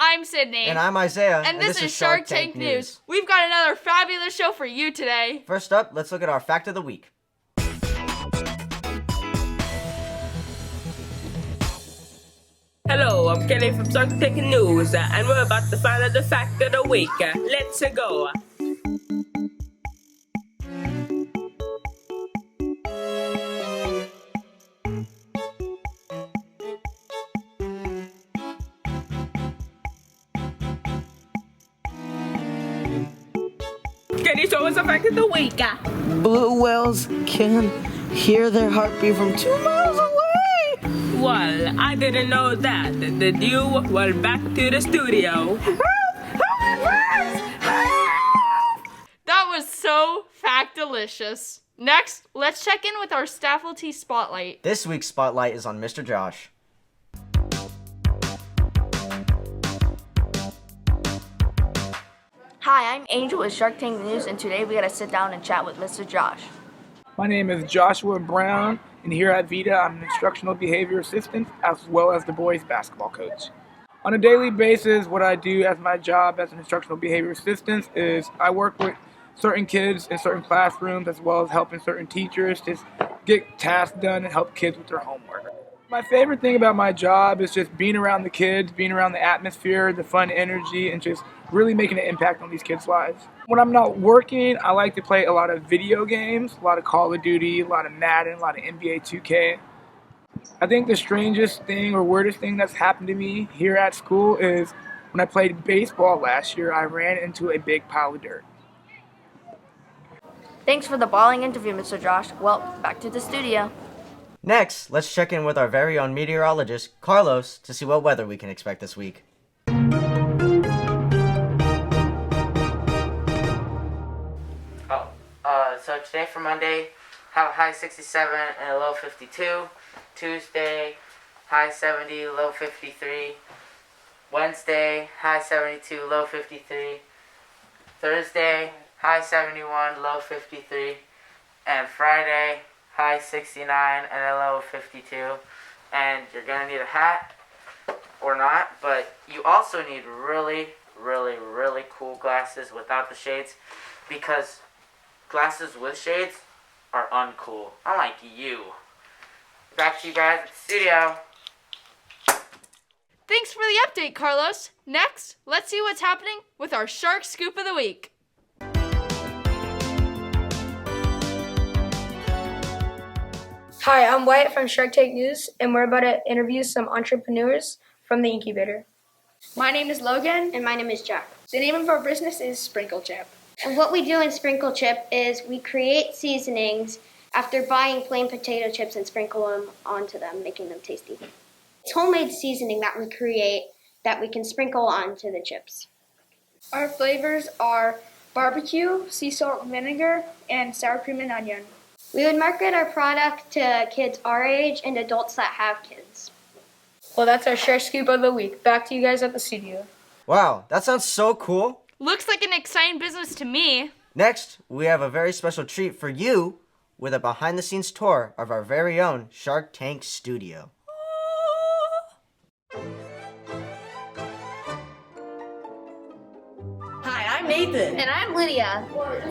I'm Sydney. And I'm Isaiah. And this is Shark Tank News. We've got another fabulous show for you today. First up, let's look at our fact of the week. Hello, I'm Kenny from Shark Tank News, and we're about to find out the fact of the week. Let's go. Can you show us the fact of the week? Blue whales can hear their heartbeat from 2 miles away. Well, I didn't know that. Did you? Well, back to the studio. That was so fact-delicious. Next, let's check in with our Staffalty Spotlight. This week's spotlight is on Mr. Josh. Hi, I'm Angel with Shark Tank News, and today we gotta sit down and chat with Mr. Josh. My name is Joshua Brown, and here at Vita, I'm an instructional behavior assistant as well as the boys basketball coach. On a daily basis, what I do as my job as an instructional behavior assistant is I work with certain kids in certain classrooms as well as helping certain teachers just get tasks done and help kids with their homework. My favorite thing about my job is just being around the kids, being around the atmosphere, the fun energy, and just really making an impact on these kids' lives. When I'm not working, I like to play a lot of video games, a lot of Call of Duty, a lot of Madden, a lot of NBA 2K. I think the strangest thing or weirdest thing that's happened to me here at school is when I played baseball last year, I ran into a big pile of dirt. Thanks for the balling interview, Mr. Josh. Well, back to the studio. Next, let's check in with our very own meteorologist, Carlos, to see what weather we can expect this week. So today for Monday, have a high 67 and a low 52. Tuesday, high 70, low 53. Wednesday, high 72, low 53. Thursday, high 71, low 53. And Friday, high 69 and a low 52. And you're going to need a hat or not, but you also need really, really, really cool glasses without the shades, because glasses with shades are uncool. Unlike you. Back to you guys at the studio. Thanks for the update, Carlos. Next, let's see what's happening with our Shark Scoop of the Week. Hi, I'm Wyatt from Shark Tank News, and we're about to interview some entrepreneurs from the incubator. My name is Logan. And my name is Jack. The name of our business is Sprinkle Chip. And what we do in Sprinkle Chip is we create seasonings after buying plain potato chips and sprinkle them onto them, making them tasty. It's homemade seasoning that we create that we can sprinkle onto the chips. Our flavors are barbecue, sea salt and vinegar, and sour cream and onion. We would market our product to kids our age and adults that have kids. Well, that's our Shark Scoop of the Week. Back to you guys at the studio. Wow, that sounds so cool. Looks like an exciting business to me. Next, we have a very special treat for you with a behind-the-scenes tour of our very own Shark Tank studio. Hi, I'm Nathan. And I'm Lydia.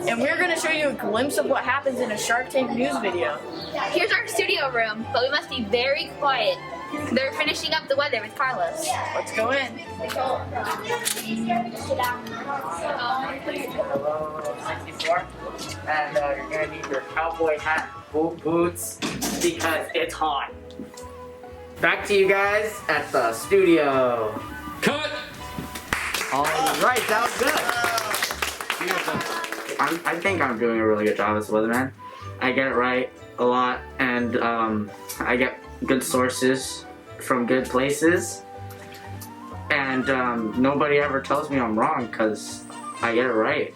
And we're going to show you a glimpse of what happens in a Shark Tank News video. Here's our studio room, but we must be very quiet. They're finishing up the weather with Carlos. Let's go in. Hello, 64. And you're going to need your cowboy hat, boots, because it's hot. Back to you guys at the studio. Cut! Alright, that was good. I think I'm doing a really good job as a weatherman. I get it right a lot, and I get good sources from good places, and nobody ever tells me I'm wrong because I get it right.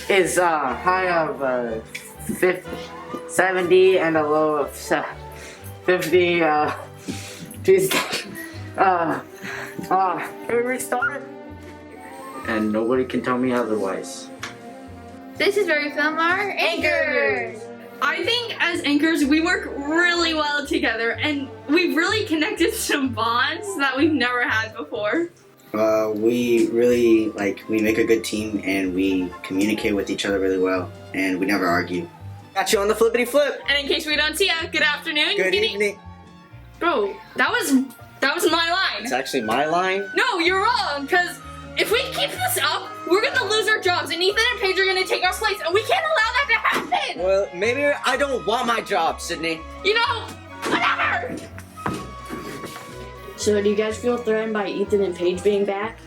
Is high of 70 and a low of 50. Tuesday. Can we restart? And nobody can tell me otherwise. This is where we film our anchors. I think as anchors, we work really well together, and we've really connected some bonds that we've never had before. We really we make a good team and we communicate with each other really well and we never argue. Got you on the flippity flip. And in case we don't see ya, good afternoon. Good evening. Bro, that was my line. It's actually my line. No, you're wrong, because if we keep this up, we're gonna lose our jobs, and Ethan and Paige are gonna take our place, and we can't allow that to happen! Well, maybe I don't want my job, Sydney. You know, whatever! So do you guys feel threatened by Ethan and Paige being back?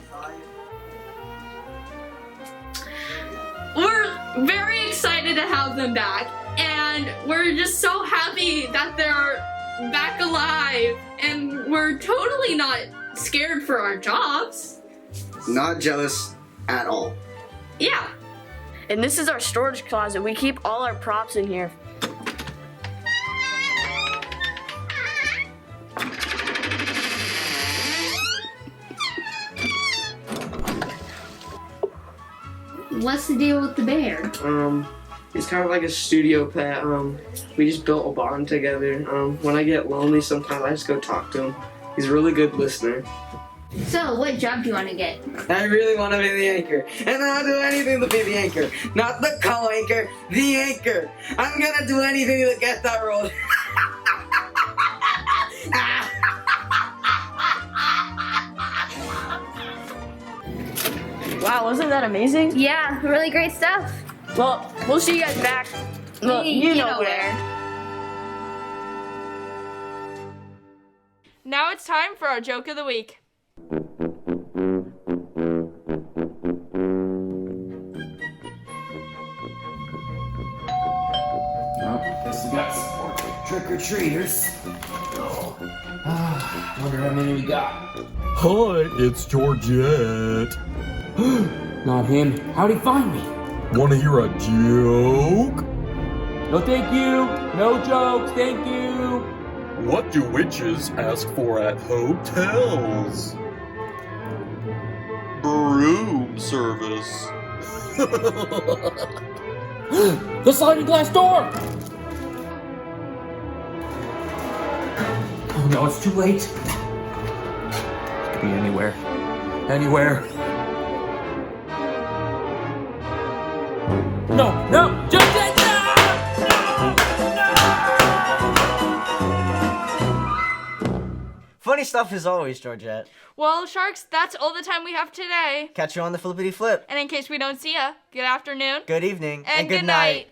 We're very excited to have them back, and we're just so happy that they're back alive, and we're totally not scared for our jobs. Not jealous at all. Yeah. And this is our storage closet. We keep all our props in here. What's the deal with the bear? He's kind of like a studio pet. We just built a bond together. When I get lonely sometimes I just go talk to him. He's a really good listener. So, what job do you want to get? I really want to be the anchor. And I'll do anything to be the anchor. Not the co-anchor, the anchor. I'm gonna do anything to get that role. Wow, wasn't that amazing? Yeah, really great stuff. Well, we'll see you guys back. Well, you know where. Now it's time for our joke of the week. Guess we got some more trick-or-treaters. Wonder how many we got. Hi, it's Georgette. Not him. How'd he find me? Wanna hear a joke? No thank you. No jokes, thank you. What do witches ask for at hotels? Broom service. The sliding glass door! Oh no, it's too late. It could be anywhere. Anywhere. No, no! Just that! Funny stuff as always, Georgette. Well, Sharks, that's all the time we have today. Catch you on the flippity flip. And in case we don't see ya, good afternoon. Good evening. And good night.